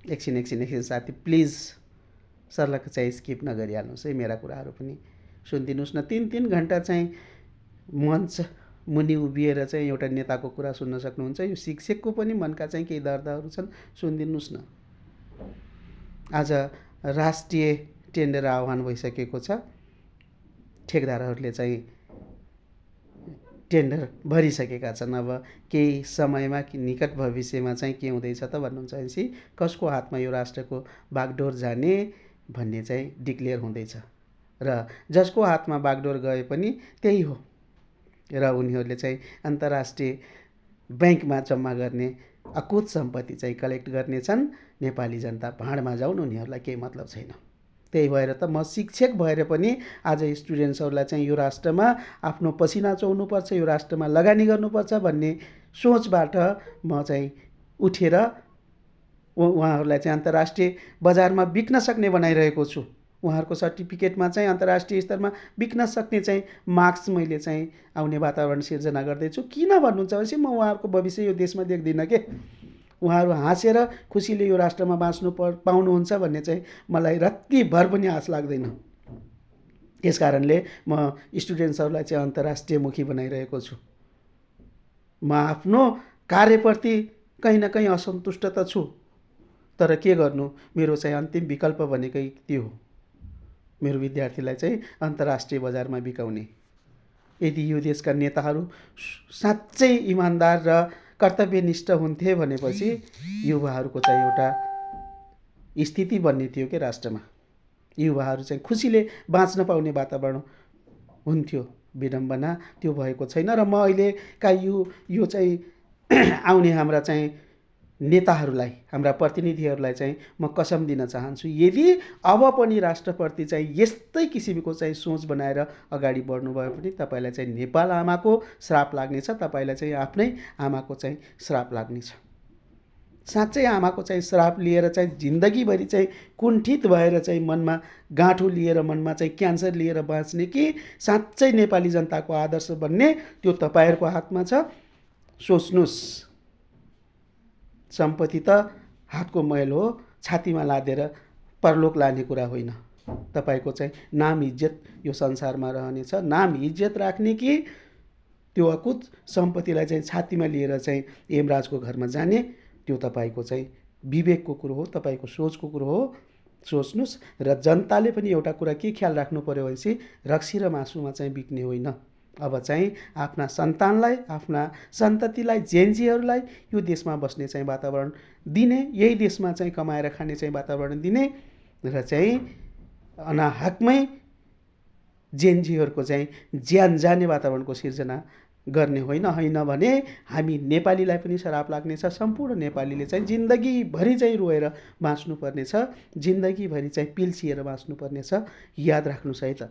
एकछिन साथी please Sherlock चाहिँ स्किप नगरिहाल्नुहोस् है, मेरा कुराहरू पनि सुनिदिनुहोस् न। 3 घन्टा चाहिँ मञ्च मुनि उभिएर चाहिँ एउटा नेताको कुरा सुन्न सक्नुहुन्छ। यो शिक्षकको पनि मनका चाहिँ केही दर्दहरू छन्, सुनिदिनुहोस् न। आज राष्ट्रिय टेन्डर आह्वान भइसकेको छ। ठेकदारहरूले चाहिँ टेन्डर भरिसकेका छन्। अब केही समयमा निकट भविष्यमा चाहिँ के हुँदैछ त भन्नुहुन्छ भनेपछि कसको हातमा यो राष्ट्रको बागडोर जाने भन्ने चाहिँ डिक्लेयर हुँदैछ र जसको हातमा बागडोर गए पनि त्यही हो र उनीहरूले चाहिँ अन्तर्राष्ट्रिय ब्याङ्कमा जम्मा गर्ने अकुत सम्पत्ति चाहिँ कलेक्ट गर्नेछन्। नेपाली जनता भाँडमा जाउन्, उनीहरूलाई केही मतलब छैन। त्यही भएर त म शिक्षक भएर पनि आज स्टुडेन्ट्सहरूलाई चाहिँ यो राष्ट्रमा आफ्नो पसिना चुहाउनुपर्छ, यो राष्ट्रमा लगानी गर्नुपर्छ भन्ने सोचबाट म चाहिँ उठेर उहाँहरूलाई चाहिँ अन्तर्राष्ट्रिय बजारमा बिक्न सक्ने बनाइरहेको छु। उहाँहरूको सर्टिफिकेटमा चाहिँ अन्तर्राष्ट्रिय स्तरमा बिक्न सक्ने चाहिँ मार्क्स मैले चाहिँ आउने वातावरण सिर्जना गर्दैछु। किन भन्नुहुन्छ भनेपछि म उहाँहरूको भविष्य यो देशमा देख्दिनँ के। उहाँहरू हाँसेर खुसीले यो राष्ट्रमा बाँच्नु पाउनुहुन्छ भन्ने चाहिँ मलाई रत्तिभर पनि आश लाग्दैन। त्यस कारणले म स्टुडेन्ट्सहरूलाई चाहिँ अन्तर्राष्ट्रियमुखी बनाइरहेको छु। म आफ्नो कार्यप्रति कहीँ न कहीँ असन्तुष्ट त छु, तर के गर्नु, मेरो चाहिँ अन्तिम विकल्प भनेकै त्यो हो, मेरो विद्यार्थीलाई चाहिँ अन्तर्राष्ट्रिय बजारमा बिकाउने। यदि यो देशका नेताहरू साँच्चै इमान्दार र कर्तव्यनिष्ठ हुन्थे भनेपछि युवाहरूको चाहिँ एउटा स्थिति बन्ने थियो के राष्ट्रमा। युवाहरू चाहिँ खुसीले बाँच्न पाउने वातावरण हुन्थ्यो। विडम्बना त्यो भएको छैन र म अहिलेका यो चाहिँ आउने हाम्रा चाहिँ नेताहरूलाई, हाम्रा प्रतिनिधिहरूलाई चाहिँ म कसम दिन चाहन्छु, यदि अब पनि राष्ट्रप्रति चाहिँ यस्तै किसिमको चाहिँ सोच बनाएर अगाडि बढ्नुभयो भने तपाईँलाई चाहिँ नेपाल आमाको श्राप लाग्नेछ, तपाईँलाई चाहिँ आफ्नै आमाको चाहिँ श्राप लाग्नेछ। साँच्चै आमाको चाहिँ श्राप लिएर चाहिँ जिन्दगीभरि चाहिँ कुण्ठित भएर चाहिँ मनमा गाँठो लिएर, मनमा चाहिँ क्यान्सर लिएर बाँच्ने कि साँच्चै नेपाली जनताको आदर्श बन्ने, त्यो तपाईँहरूको हातमा छ। सोच्नुहोस्। सम्पत्ति त हातको मैल हो, छातीमा लादेर परलोक लाने कुरा होइन। तपाईँको चाहिँ नाम इज्जत यो संसारमा रहनेछ। नाम इज्जत राख्ने कि त्यो अकुत सम्पत्तिलाई चाहिँ छातीमा लिएर चाहिँ यमराजको घरमा जाने, त्यो तपाईँको चाहिँ विवेकको कुरो हो, तपाईँको सोचको कुरो हो। सोच्नुहोस्। र जनताले पनि एउटा कुरा के ख्याल राख्नु पर्यो भनेपछि रक्सी र मासुमा चाहिँ बिक्ने होइन। अब चाहिँ आफ्ना सन्तानलाई, आफ्ना सन्ततिलाई, जेन्जीहरूलाई यो देशमा बस्ने चाहिँ वातावरण दिने, यही देशमा चाहिँ कमाएर खाने चाहिँ वातावरण दिने र चाहिँ अनाहकमै जेन्जीहरूको चाहिँ ज्यान जाने वातावरणको सिर्जना गर्ने होइन। होइन भने हामी नेपालीलाई पनि श्राप लाग्नेछ। सम्पूर्ण नेपालीले चाहिँ जिन्दगीभरि चाहिँ रोएर बाँच्नुपर्नेछ, जिन्दगीभरि चाहिँ पिल्सिएर बाँच्नुपर्नेछ। याद राख्नुहोस् है त।